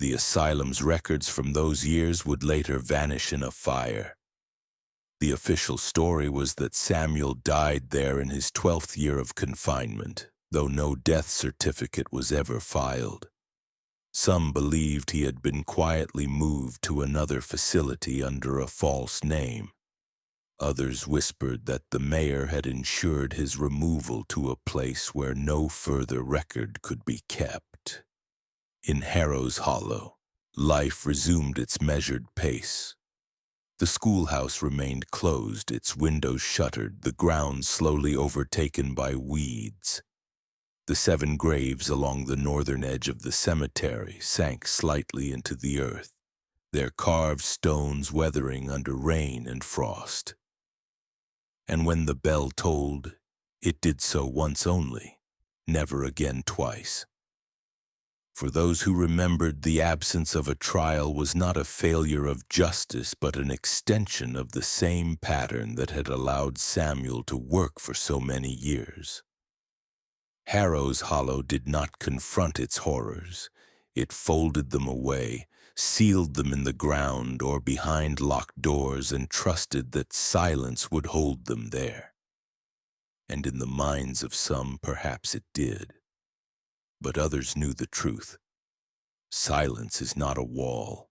The asylum's records from those years would later vanish in a fire. The official story was that Samuel died there in his 12th year of confinement, though no death certificate was ever filed. Some believed he had been quietly moved to another facility under a false name. Others whispered that the mayor had ensured his removal to a place where no further record could be kept. In Harrow's Hollow, life resumed its measured pace. The schoolhouse remained closed, its windows shuttered, the ground slowly overtaken by weeds. The 7 graves along the northern edge of the cemetery sank slightly into the earth, their carved stones weathering under rain and frost. And when the bell tolled, it did so once only, never again twice. For those who remembered, the absence of a trial was not a failure of justice, but an extension of the same pattern that had allowed Samuel to work for so many years. Harrow's Hollow did not confront its horrors. It folded them away, sealed them in the ground or behind locked doors, and trusted that silence would hold them there. And in the minds of some, perhaps it did. But others knew the truth. Silence is not a wall.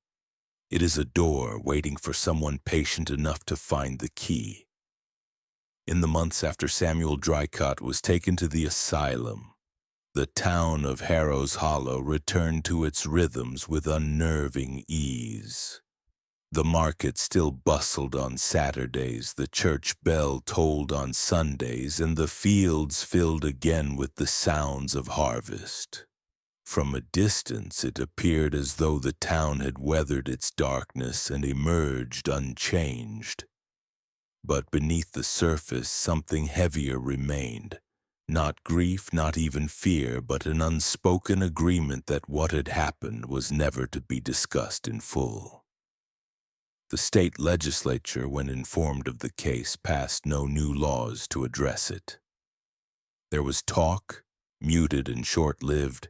It is a door waiting for someone patient enough to find the key. In the months after Samuel Dricott was taken to the asylum, the town of Harrow's Hollow returned to its rhythms with unnerving ease. The market still bustled on Saturdays, the church bell tolled on Sundays, and the fields filled again with the sounds of harvest. From a distance, it appeared as though the town had weathered its darkness and emerged unchanged. But beneath the surface, something heavier remained. Not grief, not even fear, but an unspoken agreement that what had happened was never to be discussed in full. The state legislature, when informed of the case, passed no new laws to address it. There was talk, muted and short-lived,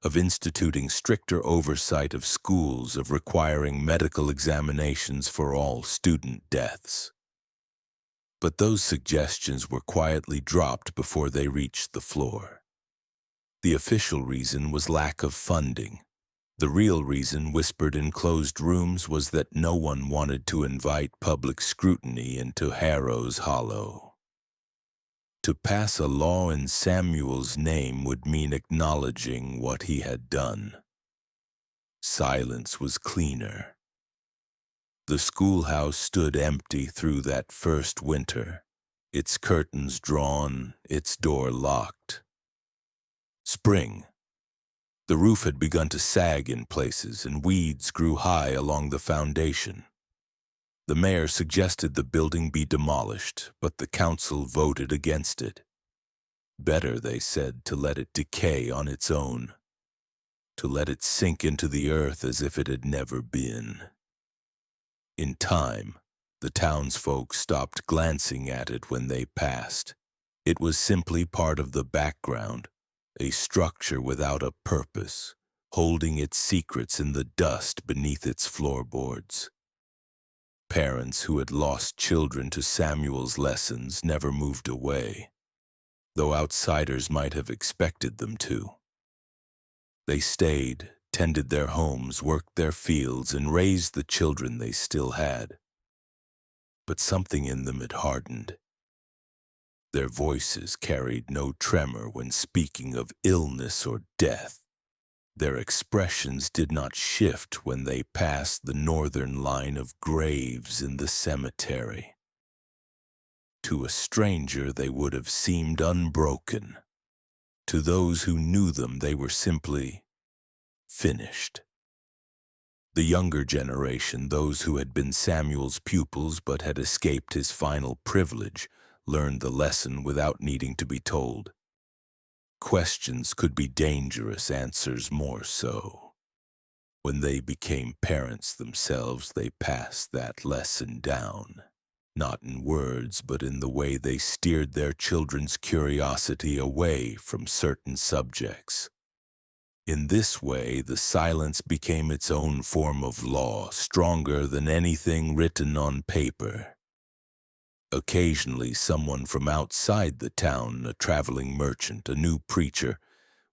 of instituting stricter oversight of schools, of requiring medical examinations for all student deaths. But those suggestions were quietly dropped before they reached the floor. The official reason was lack of funding. The real reason, whispered in closed rooms, was that no one wanted to invite public scrutiny into Harrow's Hollow. To pass a law in Samuel's name would mean acknowledging what he had done. Silence was cleaner. The schoolhouse stood empty through that first winter, its curtains drawn, its door locked. Spring. The roof had begun to sag in places, and weeds grew high along the foundation. The mayor suggested the building be demolished, but the council voted against it. Better, they said, to let it decay on its own, to let it sink into the earth as if it had never been. In time, the townsfolk stopped glancing at it when they passed. It was simply part of the background, a structure without a purpose, holding its secrets in the dust beneath its floorboards. Parents who had lost children to Samuel's lessons never moved away, though outsiders might have expected them to. They stayed, tended their homes, worked their fields, and raised the children they still had. But something in them had hardened. Their voices carried no tremor when speaking of illness or death. Their expressions did not shift when they passed the northern line of graves in the cemetery. To a stranger, they would have seemed unbroken. To those who knew them, they were simply finished. The younger generation, those who had been Samuel's pupils but had escaped his final privilege, learned the lesson without needing to be told. Questions could be dangerous, answers more so. When they became parents themselves, they passed that lesson down, not in words, but in the way they steered their children's curiosity away from certain subjects. In this way, the silence became its own form of law, stronger than anything written on paper. Occasionally, someone from outside the town, a traveling merchant, a new preacher,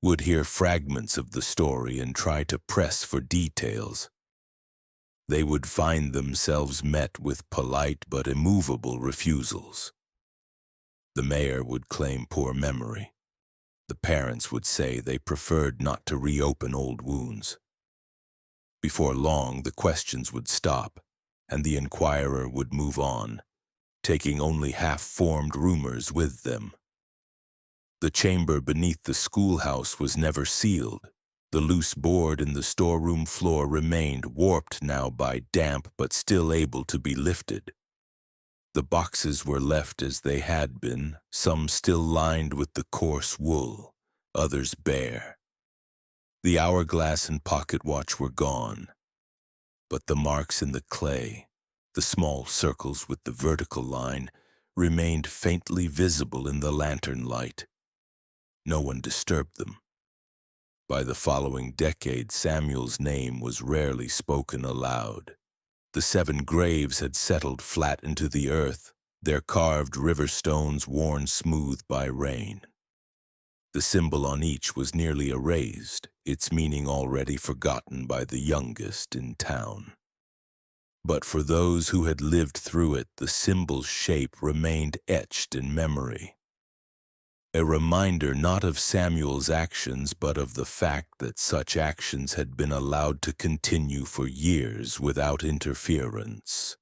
would hear fragments of the story and try to press for details. They would find themselves met with polite but immovable refusals. The mayor would claim poor memory. The parents would say they preferred not to reopen old wounds. Before long, the questions would stop, and the inquirer would move on, taking only half-formed rumors with them. The chamber beneath the schoolhouse was never sealed. The loose board in the storeroom floor remained, warped now by damp but still able to be lifted. The boxes were left as they had been, some still lined with the coarse wool, others bare. The hourglass and pocket watch were gone, but the marks in the clay, the small circles with the vertical line, remained faintly visible in the lantern light. No one disturbed them. By the following decade, Samuel's name was rarely spoken aloud. The 7 graves had settled flat into the earth, their carved river stones worn smooth by rain. The symbol on each was nearly erased, its meaning already forgotten by the youngest in town. But for those who had lived through it, the symbol's shape remained etched in memory. A reminder not of Samuel's actions, but of the fact that such actions had been allowed to continue for years without interference.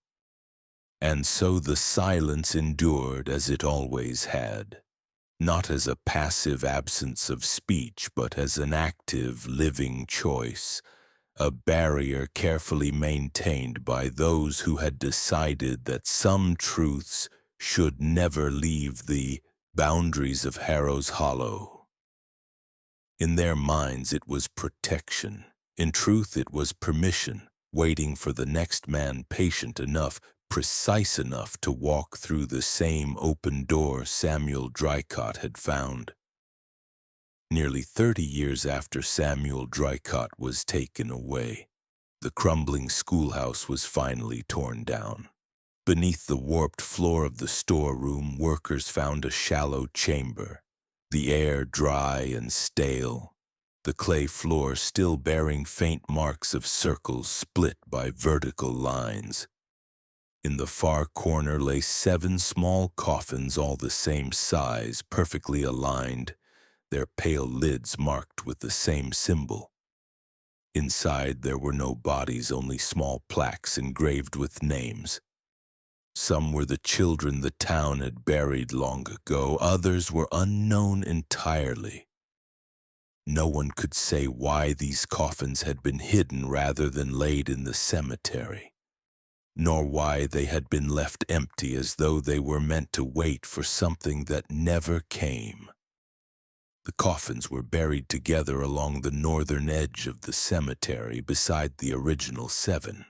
And so the silence endured as it always had, not as a passive absence of speech, but as an active, living choice, a barrier carefully maintained by those who had decided that some truths should never leave the boundaries of Harrow's Hollow. In their minds it was protection. In truth it was permission, waiting for the next man patient enough, precise enough to walk through the same open door Samuel Dricott had found. Nearly 30 years after Samuel Dricott was taken away, the crumbling schoolhouse was finally torn down. Beneath the warped floor of the storeroom, workers found a shallow chamber, the air dry and stale, the clay floor still bearing faint marks of circles split by vertical lines. In the far corner lay 7 small coffins, all the same size, perfectly aligned, their pale lids marked with the same symbol. Inside there were no bodies, only small plaques engraved with names. Some were the children the town had buried long ago, others were unknown entirely. No one could say why these coffins had been hidden rather than laid in the cemetery. nor why they had been left empty as though they were meant to wait for something that never came. The coffins were buried together along the northern edge of the cemetery beside the original 7.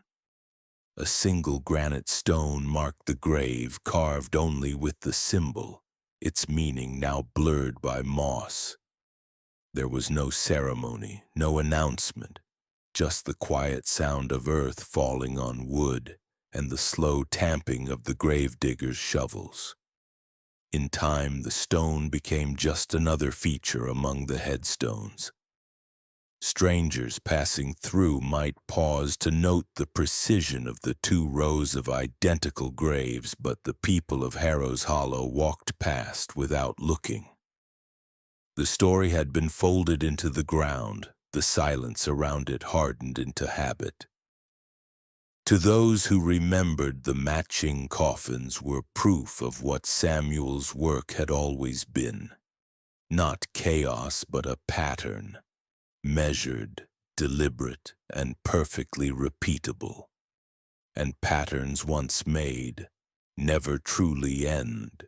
A single granite stone marked the grave, carved only with the symbol, its meaning now blurred by moss. There was no ceremony, no announcement, just the quiet sound of earth falling on wood and the slow tamping of the gravedigger's shovels. In time, the stone became just another feature among the headstones. Strangers passing through might pause to note the precision of the 2 rows of identical graves, but the people of Harrow's Hollow walked past without looking. The story had been folded into the ground, the silence around it hardened into habit. To those who remembered, the matching coffins were proof of what Samuel's work had always been. Not chaos, but a pattern. Measured, deliberate, and perfectly repeatable. And patterns once made never truly end.